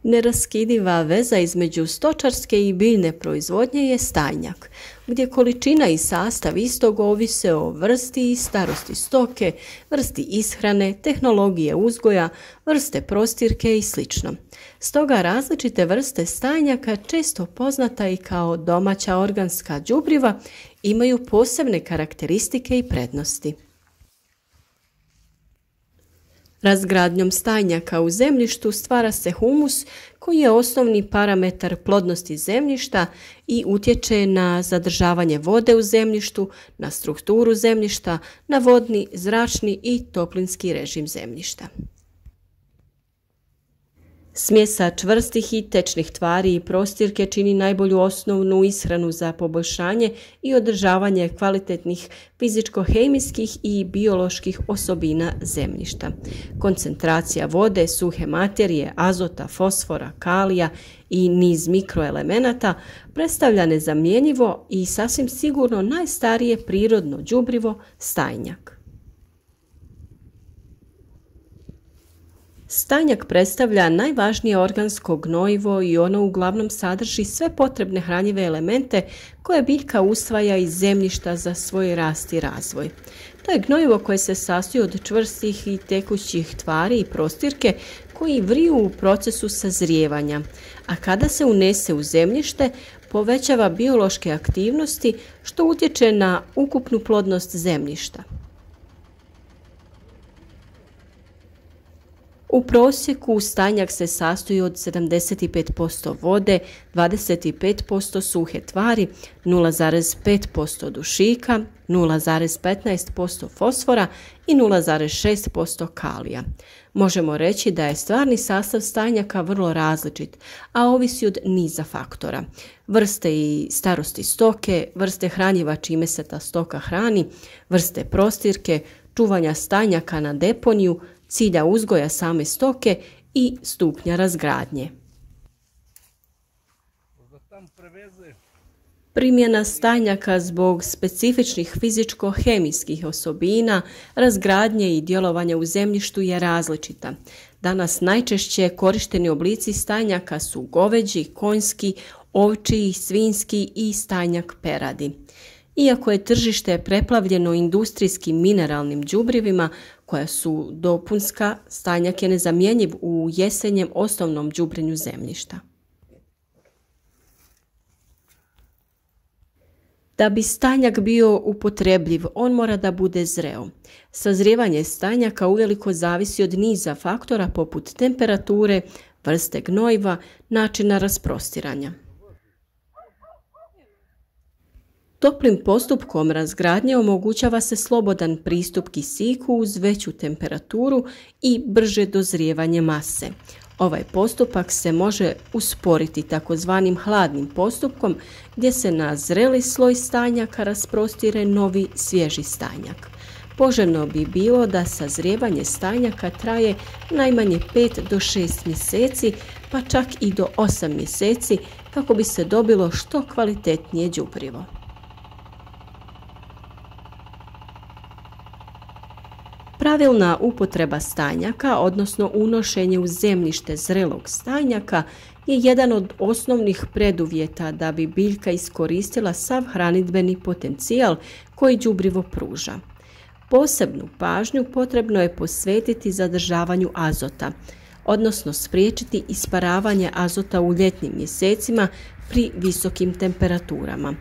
Neraskidiva veza između stočarske i biljne proizvodnje je stajnjak, gdje količina i sastav istog ovise o vrsti i starosti stoke, vrsti ishrane, tehnologije uzgoja, vrste prostirke i sl. Stoga različite vrste stajnjaka, često poznata i kao domaća organska đubriva, imaju posebne karakteristike i prednosti. Razgradnjom stajnjaka u zemljištu stvara se humus koji je osnovni parametar plodnosti zemljišta i utječe na zadržavanje vode u zemljištu, na strukturu zemljišta, na vodni, zračni i toplinski režim zemljišta. Smjesa čvrstih i tečnih tvari i prostirke čini najbolju osnovnu ishranu za poboljšanje i održavanje kvalitetnih fizičko-hemijskih i bioloških osobina zemljišta. Koncentracija vode, suhe materije, azota, fosfora, kalija i niz mikroelemenata predstavlja nezamjenjivo i sasvim sigurno najstarije prirodno đubrivo stajnjak. Stajnjak predstavlja najvažnije organsko gnojivo i ono uglavnom sadrži sve potrebne hranjive elemente koje biljka usvaja iz zemljišta za svoj rast i razvoj. To je gnojivo koje se sastoji od čvrstih i tekućih tvari i prostirke koji vriju u procesu sazrijevanja, a kada se unese u zemljište povećava biološke aktivnosti što utječe na ukupnu plodnost zemljišta. U prosjeku stajnjak se sastoji od 75% vode, 25% suhe tvari, 0,5% dušika, 0,15% fosfora i 0,6% kalija. Možemo reći da je stvarni sastav stajnjaka vrlo različit, a ovisi od niza faktora. Vrste i starosti stoke, vrste hranjiva čime se ta stoka hrani, vrste prostirke, čuvanja stajnjaka na deponiju, cilja uzgoja same stoke i stupnja razgradnje. Primjena stajnjaka zbog specifičnih fizičko-hemijskih osobina, razgradnje i djelovanja u zemljištu je različita. Danas najčešće korišteni oblici stajnjaka su goveđi, konjski, ovčji, svinjski i stajnjak peradi. Iako je tržište preplavljeno industrijskim mineralnim đubrivima koja su dopunska, stajnjak je nezamjenjiv u jesenjem osnovnom đubrenju zemljišta. Da bi stajnjak bio upotrebljiv, on mora da bude zreo. Sazrijevanje stajnjaka uveliko zavisi od niza faktora poput temperature, vrste gnojiva, načina rasprostiranja. Toplim postupkom razgradnje omogućava se slobodan pristup kisiku uz veću temperaturu i brže dozrijevanje mase. Ovaj postupak se može usporiti takozvanim hladnim postupkom gdje se na zreli sloj stajnjaka rasprostire novi svježi stajnjak. Poželjno bi bilo da sazrijevanje stajnjaka traje najmanje 5 do 6 mjeseci, pa čak i do 8 mjeseci kako bi se dobilo što kvalitetnije đubrivo. Pravilna upotreba stajnjaka, odnosno unošenje u zemljište zrelog stajnjaka, je jedan od osnovnih preduvjeta da bi biljka iskoristila sav hranidbeni potencijal koji đubrivo pruža. Posebnu pažnju potrebno je posvetiti zadržavanju azota, odnosno spriječiti isparavanje azota u ljetnim mjesecima pri visokim temperaturama,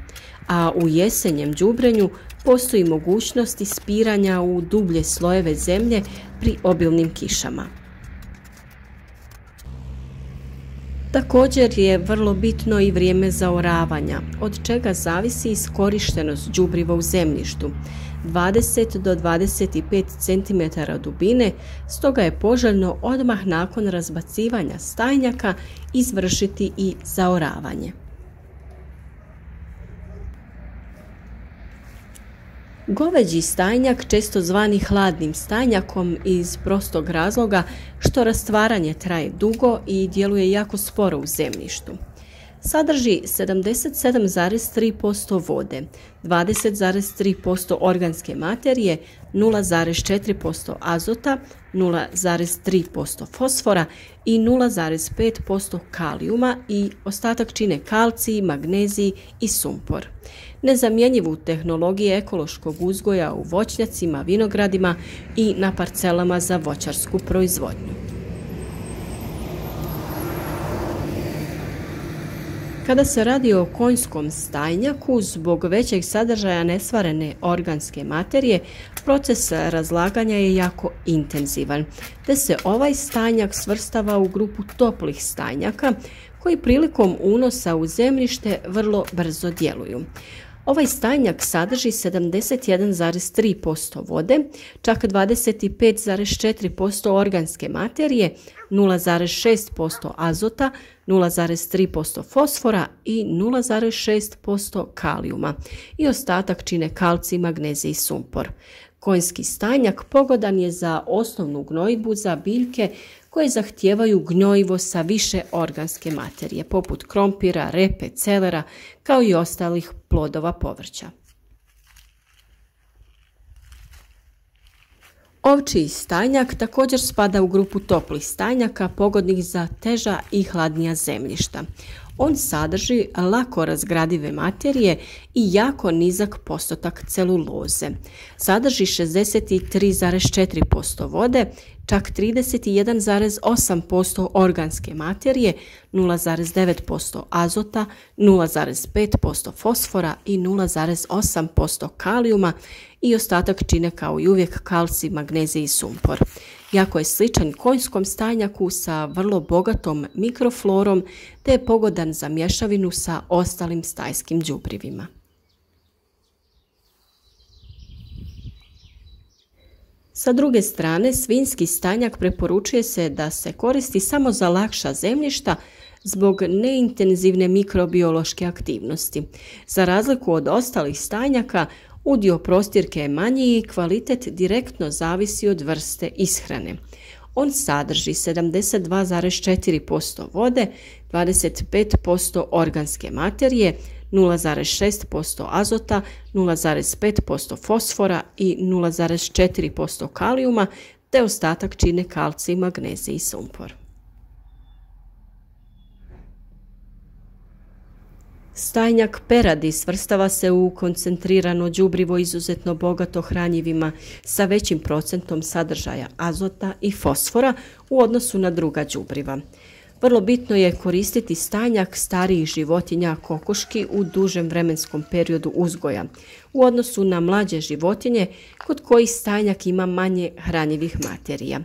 a u jesenjem đubrenju postoji mogućnost ispiranja u dublje slojeve zemlje pri obilnim kišama. Također je vrlo bitno i vrijeme zaoravanja, od čega zavisi iskorištenost đubriva u zemljištu, 20 do 25 cm dubine, stoga je poželjno odmah nakon razbacivanja stajnjaka izvršiti i zaoravanje. Goveđi stajnjak, često zvani hladnim stajnjakom iz prostog razloga što rastvaranje traje dugo i djeluje jako sporo u zemljištu. Sadrži 77,3% vode, 20,3% organske materije, 0,4% azota, 0,3% fosfora i 0,5% kalijuma i ostatak čine kalcij, magnezij i sumpor. Nezamjenjivu tehnologiju ekološkog uzgoja u voćnjacima, vinogradima i na parcelama za voćarsku proizvodnju. Kada se radi o konjskom stajnjaku, zbog većeg sadržaja nesvarene organske materije, proces razlaganja je jako intenzivan, te se ovaj stajnjak svrstava u grupu toplih stajnjaka, koji prilikom unosa u zemljište vrlo brzo djeluju. Ovaj stajnjak sadrži 71,3% vode, čak 25,4% organske materije, 0,6% azota, 0,3% fosfora i 0,6% kalijuma i ostatak čine kalcij, magnezij i sumpor. Konjski stajnjak pogodan je za osnovnu gnojidbu za biljke koje zahtijevaju gnojivo sa više organske materije, poput krompira, repe, celera, kao i ostalih plodova povrća. Ovčji stajnjak također spada u grupu toplih stajnjaka pogodnih za teža i hladnija zemljišta. On sadrži lako razgradive materije i jako nizak postotak celuloze. Sadrži 63,4% vode, čak 31,8% organske materije, 0,9% azota, 0,5% fosfora i 0,8% kalijuma i ostatak čine kao i uvijek kalcij, magnezij i sumpor. Jako je sličan konjskom stajnjaku sa vrlo bogatom mikroflorom te je pogodan za mješavinu sa ostalim stajskim đubrivima. Sa druge strane, svinjski stajnjak preporučuje se da se koristi samo za lakša zemljišta zbog neintenzivne mikrobiološke aktivnosti. Za razliku od ostalih stajnjaka, udio prostirke je manji i kvalitet direktno zavisi od vrste ishrane. On sadrži 72,4% vode, 25% organske materije, 0,6% azota, 0,5% fosfora i 0,4% kalijuma, te ostatak čine kalcij, magnezij i sumpor. Stajnjak peradi svrstava se u koncentrirano đubrivo izuzetno bogato hranjivima sa većim procentom sadržaja azota i fosfora u odnosu na druga đubriva. Vrlo bitno je koristiti stajnjak starijih životinja kokoški u dužem vremenskom periodu uzgoja, u odnosu na mlađe životinje kod kojih stajnjak ima manje hranjivih materija.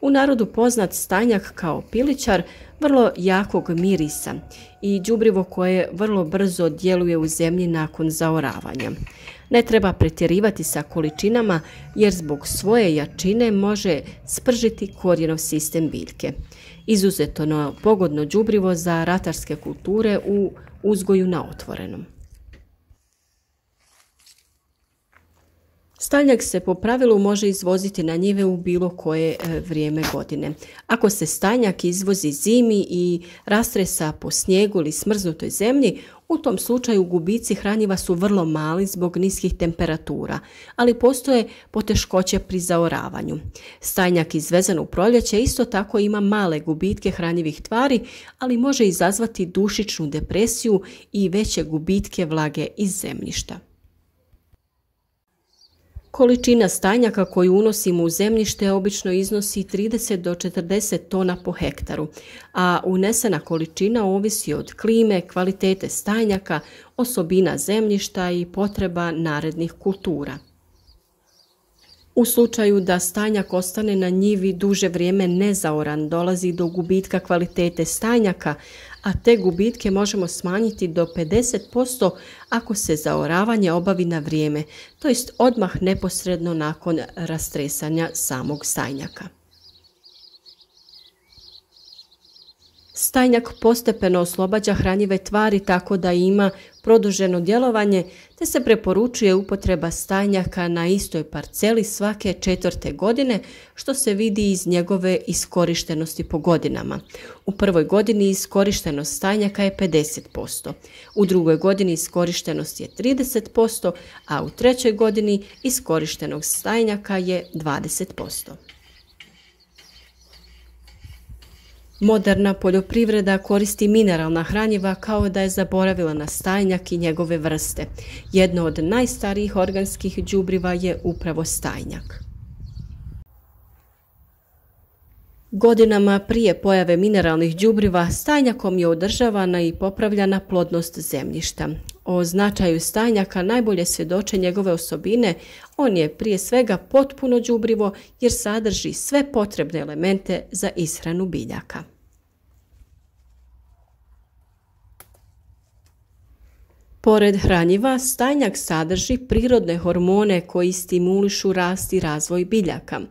U narodu poznat stajnjak kao pilićar vrlo jakog mirisa i đubrivo koje vrlo brzo djeluje u zemlji nakon zaoravanja. Ne treba pretjerivati sa količinama jer zbog svoje jačine može spržiti korijenov sistem biljke. Izuzetno pogodno đubrivo za ratarske kulture u uzgoju na otvorenom. Stajnjak se po pravilu može izvoziti na njive u bilo koje vrijeme godine. Ako se stajnjak izvozi zimi i rastresa po snijegu ili smrznutoj zemlji, u tom slučaju gubici hranjiva su vrlo mali zbog niskih temperatura, ali postoje poteškoće pri zaoravanju. Stajnjak izvezen u proljeće isto tako ima male gubitke hranjivih tvari, ali može izazvati dušičnu depresiju i veće gubitke vlage iz zemljišta. Količina stajnjaka koju unosimo u zemljište obično iznosi 30 do 40 tona po hektaru, a unesena količina ovisi od klime, kvalitete stajnjaka, osobina zemljišta i potreba narednih kultura. U slučaju da stajnjak ostane na njivi duže vrijeme nezaoran, dolazi do gubitka kvalitete stajnjaka, a te gubitke možemo smanjiti do 50% ako se zaoravanje obavi na vrijeme, to jest odmah neposredno nakon rastresanja samog stajnjaka. Stajnjak postepeno oslobađa hranjive tvari tako da ima produženo djelovanje, te se preporučuje upotreba stajnjaka na istoj parceli svake 4. godine, što se vidi iz njegove iskorištenosti po godinama. U prvoj godini iskorištenost stajnjaka je 50%, u drugoj godini iskorištenost je 30%, a u trećoj godini iskorištenost stajnjaka je 20%. Moderna poljoprivreda koristi mineralna hranjiva kao da je zaboravila na stajnjak i njegove vrste. Jedno od najstarijih organskih đubriva je upravo stajnjak. Godinama prije pojave mineralnih đubriva stajnjakom je održavana i popravljana plodnost zemljišta. O značaju stajnjaka najbolje svjedoče njegove osobine. On je prije svega potpuno đubrivo jer sadrži sve potrebne elemente za ishranu biljaka. Pored hranjiva, stajnjak sadrži prirodne hormone koji stimulišu rast i razvoj biljaka,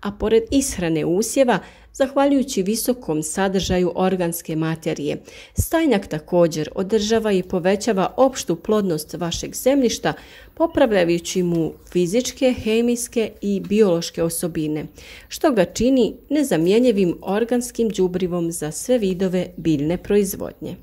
a pored ishrane usjeva, zahvaljujući visokom sadržaju organske materije, stajnjak također održava i povećava opštu plodnost vašeg zemljišta, popravljajući mu fizičke, hemijske i biološke osobine, što ga čini nezamjenjivim organskim đubrivom za sve vidove biljne proizvodnje.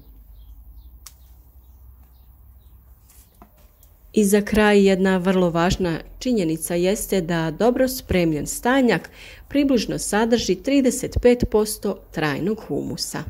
I za kraj jedna vrlo važna činjenica jeste da dobro spremljen stajnjak približno sadrži 35% trajnog humusa.